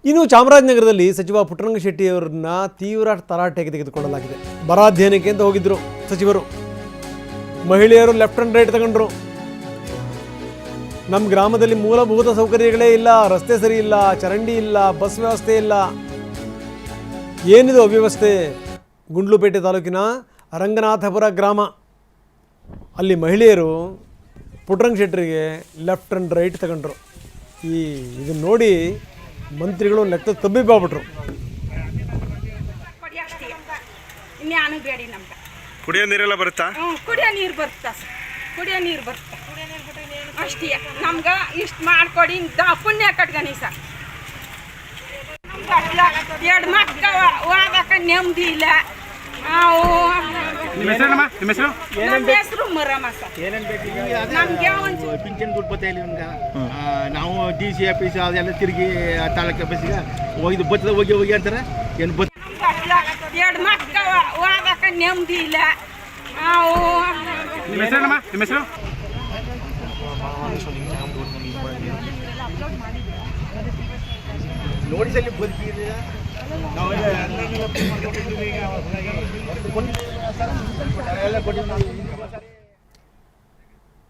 ಇನ್ನು ಚಾಮರಾಜನಗರದಲ್ಲಿ ಸಚಿವ ಪುಟ್ಟರಂಗ ಶೆಟ್ಟಿಯವರನ್ನ ತೀವ್ರ ತರಾಟೆಗೆ ತೆಗೆದುಕೊಳ್ಳಲಾಗಿದೆ. ಬರ ಅಧ್ಯಯನಕ್ಕೆ ಅಂತ ಹೋಗಿದ್ರು ಸಚಿವರು. ಮಹಿಳೆಯರು ಲೆಫ್ಟ್ ಅಂಡ್ ರೈಟ್ ತಗೊಂಡ್ರು. ನಮ್ಮ ಗ್ರಾಮದಲ್ಲಿ ಮೂಲಭೂತ ಸೌಕರ್ಯಗಳೇ ಇಲ್ಲ, ರಸ್ತೆ ಸರಿ ಇಲ್ಲ, ಚರಂಡಿ ಇಲ್ಲ, ಬಸ್ ವ್ಯವಸ್ಥೆ ಇಲ್ಲ. ಏನಿದು ಅವ್ಯವಸ್ಥೆ? ಗುಂಡ್ಲುಪೇಟೆ ತಾಲೂಕಿನ ರಂಗನಾಥಪುರ ಗ್ರಾಮ. ಅಲ್ಲಿ ಮಹಿಳೆಯರು ಪುಟ್ಟರಂಗ ಶೆಟ್ಟರಿಗೆ ಲೆಫ್ಟ್ ಅಂಡ್ ರೈಟ್ ತಗೊಂಡ್ರು. ಇದನ್ನು ನೋಡಿ ಮಂತ್ರಿಗಳು ಲೆಕ್ಕ ತಬ್ಬಿಬಿಟ್ರು. ಕುಡಿಯೋ ನೀರೆಲ್ಲ ಬರುತ್ತಾ? ಕುಡಿಯೋ ನೀರು ಬರುತ್ತಾ ಸರ್, ಕುಡಿಯೋ ನೀರು ಬರುತ್ತೆ ಅಷ್ಟೇ. ನಮ್ಗೆ ಇಷ್ಟು ಮಾಡಿಕೊಡಿ, ಪುಣ್ಯ ಕಟ್ಗನಿ ಸರ್. ಎರಡು ಮಕ್ಕಳ ಓದಕ್ಕ ನೆಮ್ಮದಿ ಇಲ್ಲ. ನಮ್ಮ ಹೆಸರು ಮರಮ್ಮ ಸರ್. ನಮ್ಗೆ ಪಿಂಚಣಿ ದುಡ್ಡು ಬರ್ತಾ ಇಲ್ಲ ನಮ್ಗೆ. ನಾವು ಡಿ ಸಿ ಆಫೀಸ್ ಅದೆಲ್ಲ ತಿರುಗಿ ತಾಲೂಕು ಆಫೀಸಿಗೆ ಹೋಗಿದ್ದು ಬತ್ತದ ಹೋಗಿ ಅಂತಾರೆ. ಏನು ಬತ್ ಎರಡು ಮಕ್ಕಳ ಓದಕ್ಕ ನೆಮ್ಮದಿ ಇಲ್ಲ. ನಿಮ್ಮ ಹೆಸರು? ನೋಡಿ ಸಲ ಬದುಕಿದೆ. ನಾವು